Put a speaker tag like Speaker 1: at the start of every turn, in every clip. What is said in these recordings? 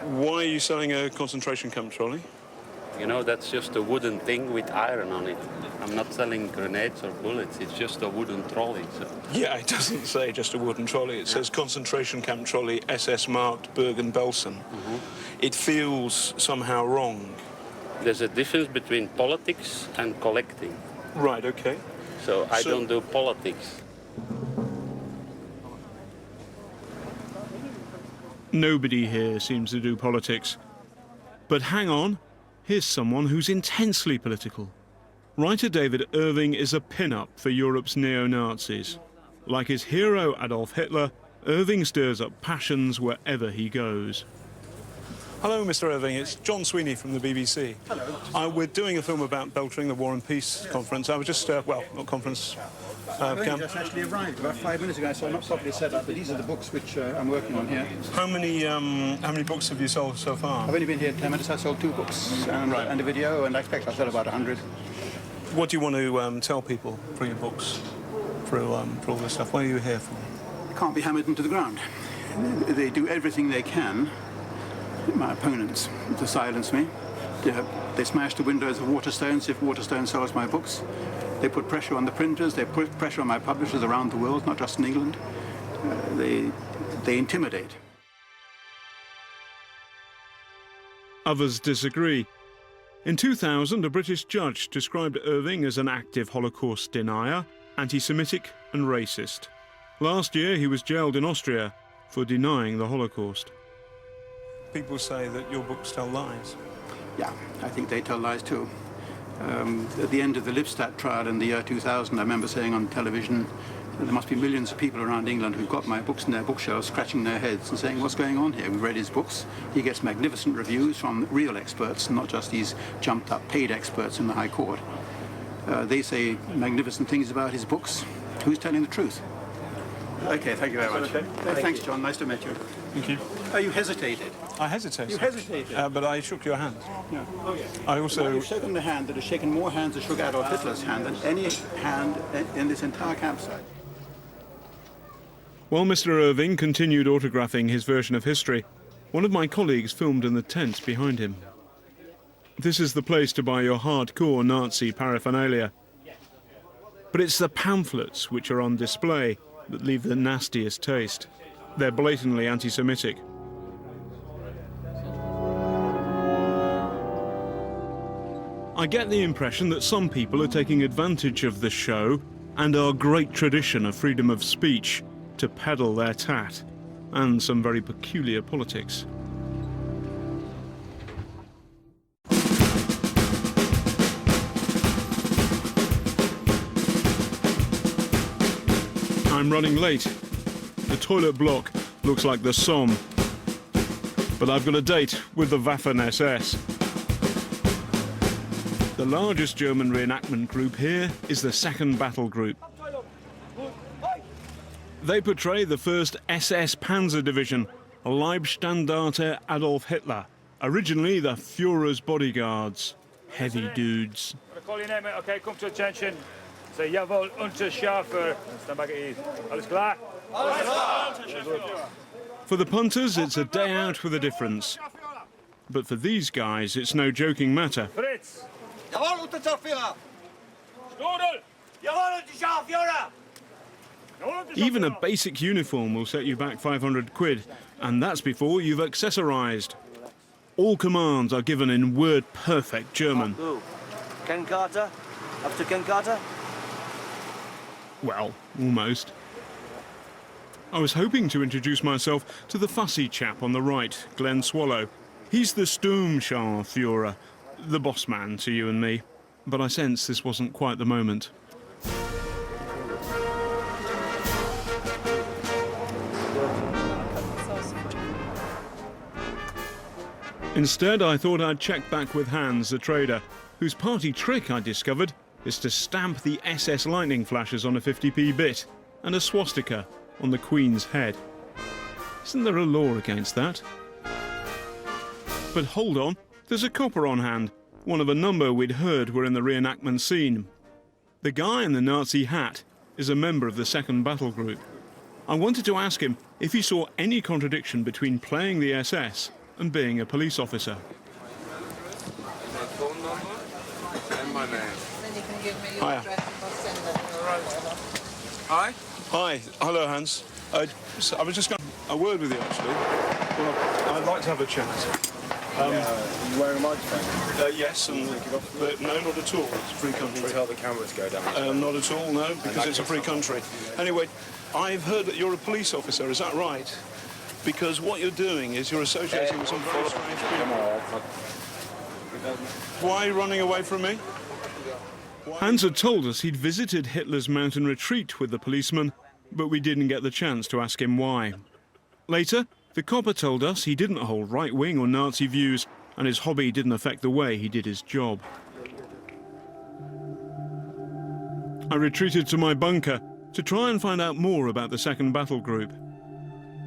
Speaker 1: Why are you selling a concentration camp trolley?
Speaker 2: You know, that's just a wooden thing with iron on it. I'm not selling grenades or bullets, it's just a wooden trolley. So.
Speaker 1: Yeah, it doesn't say just a wooden trolley. It says concentration camp trolley, SS marked Bergen-Belsen. It feels somehow wrong.
Speaker 2: There's a difference between politics and collecting.
Speaker 1: Right, okay.
Speaker 2: So I don't do politics.
Speaker 3: Nobody here seems to do politics. But hang on, here's someone who's intensely political. Writer David Irving is a pin-up for Europe's neo-Nazis. Like his hero Adolf Hitler, Irving stirs up passions wherever he goes.
Speaker 1: Hello, Mr. Irving. It's John Sweeney from the BBC.
Speaker 4: Hello.
Speaker 1: We're doing a film about Beltering, the War and Peace conference. I was just, well, not conference, camp.
Speaker 4: Just actually arrived about 5 minutes ago, so I'm not properly set up, but these are the books which I'm working on here.
Speaker 1: How many books have you sold so far?
Speaker 4: I've only been here 10 minutes. I sold 2 books and a video, and I expect I'll sell about 100.
Speaker 1: What do you want to tell people through your books, for all this stuff? What are you here for?
Speaker 4: Can't be hammered into the ground. They do everything they can, my opponents, to silence me. They smash the windows of Waterstones if Waterstone sells my books. They put pressure on the printers, they put pressure on my publishers around the world, not just in England. They intimidate.
Speaker 3: Others disagree. In 2000, a British judge described Irving as an active Holocaust denier, anti-Semitic and racist. Last year, he was jailed in Austria for denying the Holocaust.
Speaker 1: People say that your books tell lies.
Speaker 4: Yeah, I think they tell lies too. At the end of the Lipstadt trial in the year 2000, I remember saying on television, there must be millions of people around England who've got my books in their bookshelves, scratching their heads and saying, what's going on here? We've read his books. He gets magnificent reviews from real experts, not just these jumped-up paid experts in the High Court. They say magnificent things about his books. Who's telling the truth? Okay, thank you very much. Okay. Thanks, John. Nice to meet you.
Speaker 1: Thank you.
Speaker 4: Oh, you hesitated.
Speaker 1: I hesitated.
Speaker 4: You hesitated.
Speaker 1: But I shook your hand.
Speaker 4: Yeah.
Speaker 1: I also...
Speaker 4: Well, you've shaken the hand that has shaken more hands that shook Adolf Hitler's hand than any hand in this entire campsite.
Speaker 3: While Mr. Irving continued autographing his version of history, one of my colleagues filmed in the tent behind him. This is the place to buy your hardcore Nazi paraphernalia. But it's the pamphlets which are on display that leave the nastiest taste. They're blatantly anti-Semitic. I get the impression that some people are taking advantage of the show and our great tradition of freedom of speech to peddle their tat and some very peculiar politics. I'm running late. The toilet block looks like the Somme. But I've got a date with the Waffen-SS. The largest German reenactment group here is the 2nd Battle Group. They portray the 1st SS Panzer Division, Leibstandarte Adolf Hitler, originally the Führer's bodyguards. Heavy dudes.
Speaker 5: Okay, come to attention. Say jawohl, Unterschärfer. Stand back at ease. Alles klar? Alles klar.
Speaker 3: For the punters, it's a day out with a difference. But for these guys, it's no joking matter.
Speaker 5: Fritz.
Speaker 6: Jawohl, Unterschärfer.
Speaker 5: Strudel.
Speaker 6: Jawohl, Unterschärfer.
Speaker 3: Even a basic uniform will set you back 500 quid, and that's before you've accessorised. All commands are given in word-perfect German.
Speaker 6: Ken Carter? Up to Ken Carter?
Speaker 3: Well, almost. I was hoping to introduce myself to the fussy chap on the right, Glenn Swallow. He's the Sturmscharführer, the boss man to you and me. But I sense this wasn't quite the moment. Instead, I thought I'd check back with Hans, the trader, whose party trick, I discovered, is to stamp the SS lightning flashes on a 50p bit and a swastika on the Queen's head. Isn't there a law against that? But hold on, there's a copper on hand, one of a number we'd heard were in the reenactment scene. The guy in the Nazi hat is a member of the 2nd Battle Group. I wanted to ask him if he saw any contradiction between playing the SS and being a police officer.
Speaker 7: Phone number and my name.
Speaker 8: Then you can give me your
Speaker 1: Hiya.
Speaker 8: address and I'll send that.
Speaker 7: Hi.
Speaker 1: Hi. Hello, Hans. So I was just going a word with you, actually. Well, I'd like to have a chat.
Speaker 9: You wearing a microphone?
Speaker 1: Yes, but no, not at all. It's a free country.
Speaker 9: You tell the camera to go down.
Speaker 1: Not at all, no, because it's a free country. Anyway, I've heard that you're a police officer, is that right? Because what you're doing is you're associating with some very strange people. Why are you running away from me?
Speaker 3: Hans had told us he'd visited Hitler's mountain retreat with the policeman, but we didn't get the chance to ask him why. Later, the copper told us he didn't hold right-wing or Nazi views, and his hobby didn't affect the way he did his job. I retreated to my bunker to try and find out more about the 2nd Battle Group.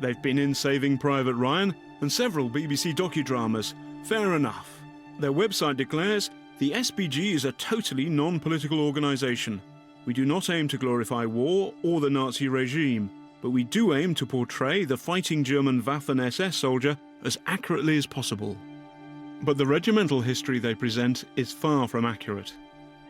Speaker 3: They've been in Saving Private Ryan and several BBC docudramas. Fair enough. Their website declares the SBG is a totally non-political organisation. We do not aim to glorify war or the Nazi regime, but we do aim to portray the fighting German Waffen-SS soldier as accurately as possible. But the regimental history they present is far from accurate.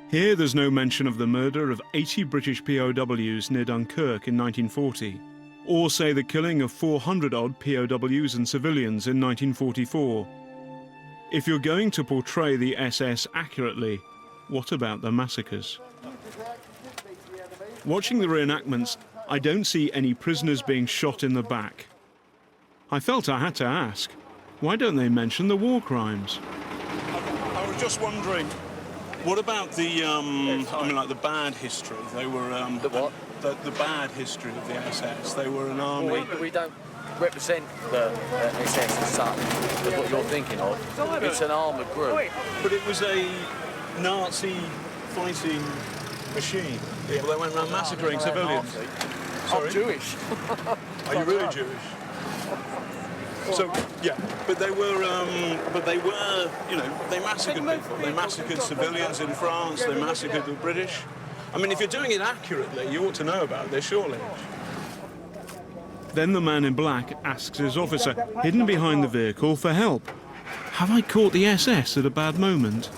Speaker 3: Here there's no mention of the murder of 80 British POWs near Dunkirk in 1940, or say the killing of 400-odd POWs and civilians in 1944. If you're going to portray the SS accurately, what about the massacres? Watching the reenactments, I don't see any prisoners being shot in the back. I felt I had to ask, why don't they mention the war crimes?
Speaker 1: I was just wondering, what about the, like the bad history? They were...
Speaker 10: The what?
Speaker 1: The bad history of the SS. They were an army...
Speaker 10: We don't represent the SS as such, as what you're thinking of. It's an armoured group.
Speaker 1: But it was a Nazi fighting machine. They went around massacring civilians. Sorry?
Speaker 10: I'm Jewish.
Speaker 1: Are you really Jewish? So, yeah, but they were, you know, they massacred people. They massacred civilians in France, they massacred the British. I mean, if you're doing it accurately, you ought to know about this, surely.
Speaker 3: Then the man in black asks his officer, hidden behind the vehicle, for help. Have I caught the SS at a bad moment?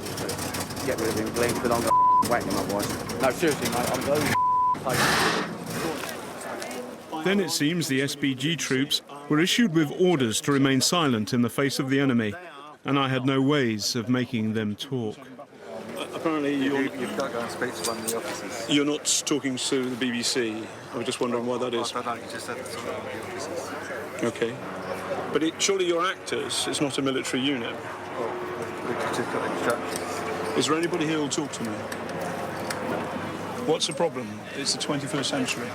Speaker 6: Get rid of him, Glenn. But I'm whacking my voice.
Speaker 10: No, seriously, mate, I'm very
Speaker 3: Then it seems the SBG troops were issued with orders to remain silent in the face of the enemy, and I had no ways of making them talk.
Speaker 1: Apparently
Speaker 9: You've got to go and speak to one of the officers.
Speaker 1: you're not talking to the BBC. I was just wondering why that is.
Speaker 9: I don't know, you just said it's one of the officers.
Speaker 1: Okay. But surely you're actors, it's not a military unit.
Speaker 9: Well, we just got instructions.
Speaker 1: Is there anybody here who'll talk to me? What's the problem? It's the 21st century.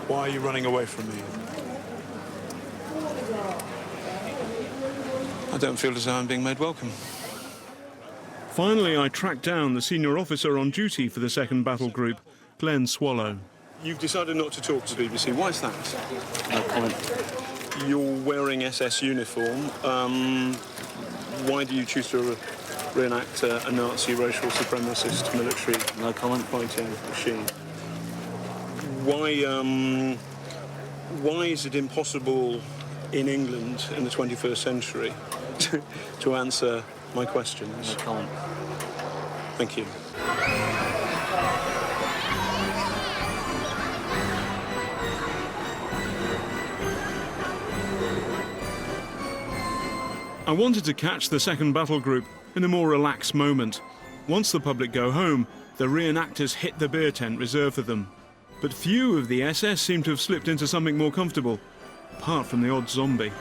Speaker 1: Why are you running away from me? I don't feel as though I'm being made welcome.
Speaker 3: Finally, I tracked down the senior officer on duty for the 2nd Battle Group, Glenn Swallow.
Speaker 1: You've decided not to talk to the BBC. Why is that?
Speaker 10: No comment.
Speaker 1: You're wearing SS uniform. Why do you choose to reenact a Nazi racial supremacist military
Speaker 10: No comment.
Speaker 1: fighting machine? Why is it impossible in England in the 21st century to answer my questions?
Speaker 10: No comment.
Speaker 1: Thank you.
Speaker 3: I wanted to catch the 2nd Battle Group in a more relaxed moment. Once the public go home, the reenactors hit the beer tent reserved for them. But few of the SS seem to have slipped into something more comfortable, apart from the odd zombie.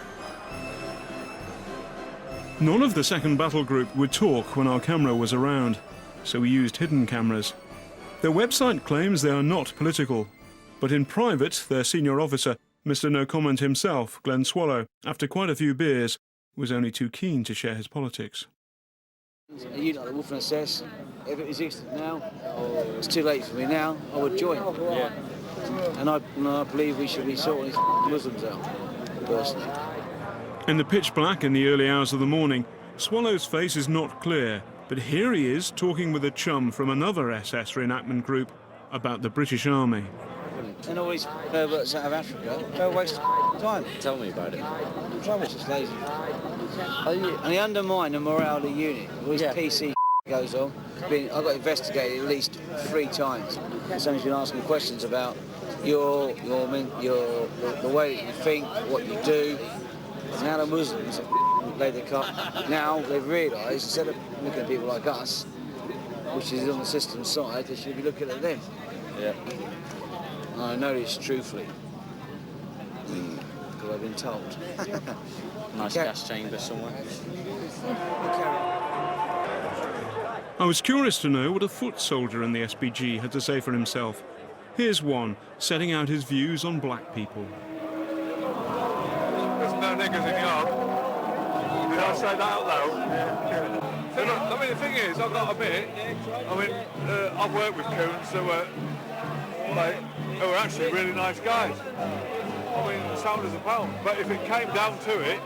Speaker 3: None of the 2nd Battle Group would talk when our camera was around, so we used hidden cameras. Their website claims they are not political, but in private, their senior officer, Mr. No Comment himself, Glenn Swallow, after quite a few beers, was only too keen to share his politics.
Speaker 11: A unit like the Waffen-SS, if it existed now, it's too late for me now, I would join. Yeah. And I believe we should be sorting these Muslims out, personally.
Speaker 3: In the pitch black in the early hours of the morning, Swallow's face is not clear, but here he is talking with a chum from another SS reenactment group about the British Army.
Speaker 11: And all these perverts out of Africa, they're a waste time.
Speaker 10: Tell me about it.
Speaker 11: The trouble's just lazy. And he undermined the morale of the unit. All this PC goes on. I got investigated at least 3 times. Someone's been asking questions about the way that you think, what you do. And now the Muslims have laid the cut. Now they've realised, instead of looking at people like us, which is on the system side, they should be looking at them.
Speaker 10: Yeah.
Speaker 11: And I know this truthfully, because I've been told.
Speaker 10: Nice gas chamber somewhere.
Speaker 3: I was curious to know what a foot soldier in the SPG had to say for himself. Here's one, setting out his views on black people.
Speaker 7: There's no niggers in yard. Did I say that out loud? Yeah. So look, I mean, the thing is, I've got to admit, I've worked with coons who were actually really nice guys. I mean, sound as a pound. But if it came down to it,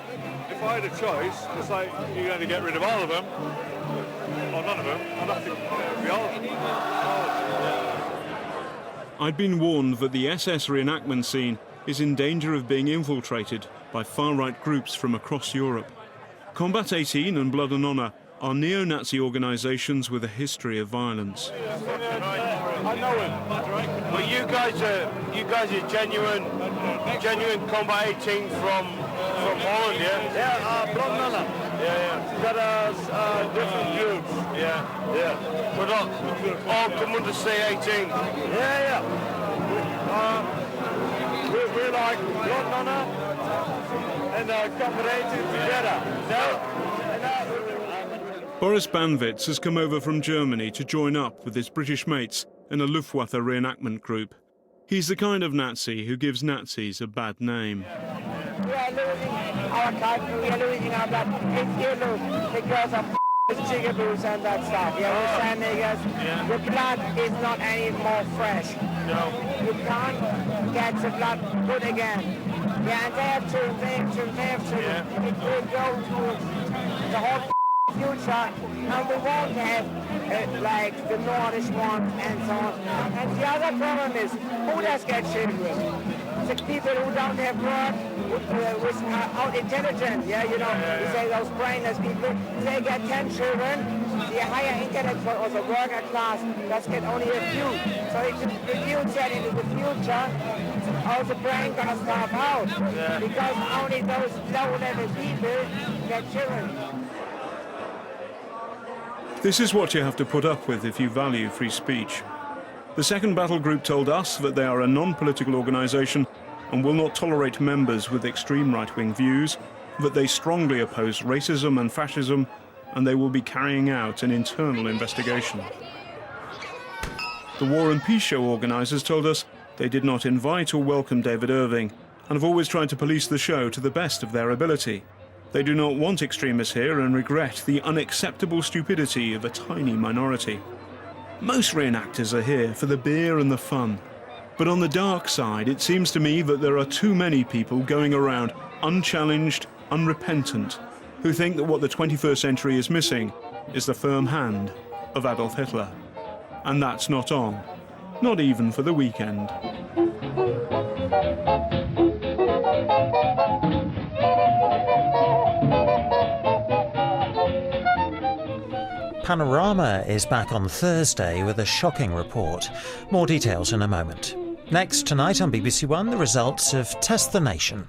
Speaker 7: if I had a choice, it's like you're going to get rid of all of them, or none of them, I'd have to be all of them.
Speaker 3: I'd been warned that the SS reenactment scene is in danger of being infiltrated by far-right groups from across Europe. Combat 18 and Blood and Honour are neo-Nazi organisations with a history of violence.
Speaker 5: I know him. But you guys are genuine Combat 18 from Holland, yeah? Yeah, Blood and Honour. Yeah. Got different groups. Yeah. But all come under C18. Yeah. We're like Blood and Honour and Combat 18 together.
Speaker 3: Boris Banwitz has come over from Germany to join up with his British mates in a Luftwaffe reenactment group. He's the kind of Nazi who gives Nazis a bad name.
Speaker 12: We are losing our country, we are losing our blood. It's yellow because of jigaboos and that stuff. You understand, niggas? The blood is not any more fresh. No. You can't get the blood good again. Yeah, and they have to. Yeah. It will go to the whole future, and we won't have like the Nordish ones and so on. And the other problem is, who does get children? The people who don't have work, without intelligence, you say those brainless people, they get 10 children, the higher intellectual or the worker class does get only a few. So if the future into the future, all the brain gonna starve out, because only those low-level people get children.
Speaker 3: This is what you have to put up with if you value free speech. The second battle group told us that they are a non-political organisation and will not tolerate members with extreme right-wing views, that they strongly oppose racism and fascism, and they will be carrying out an internal investigation. The War and Peace Show organisers told us they did not invite or welcome David Irving and have always tried to police the show to the best of their ability. They do not want extremists here and regret the unacceptable stupidity of a tiny minority. Most reenactors are here for the beer and the fun. But on the dark side, it seems to me that there are too many people going around unchallenged, unrepentant, who think that what the 21st century is missing is the firm hand of Adolf Hitler. And that's not on, not even for the weekend.
Speaker 13: Panorama is back on Thursday with a shocking report. More details in a moment. Next tonight on BBC One, the results of Test the Nation.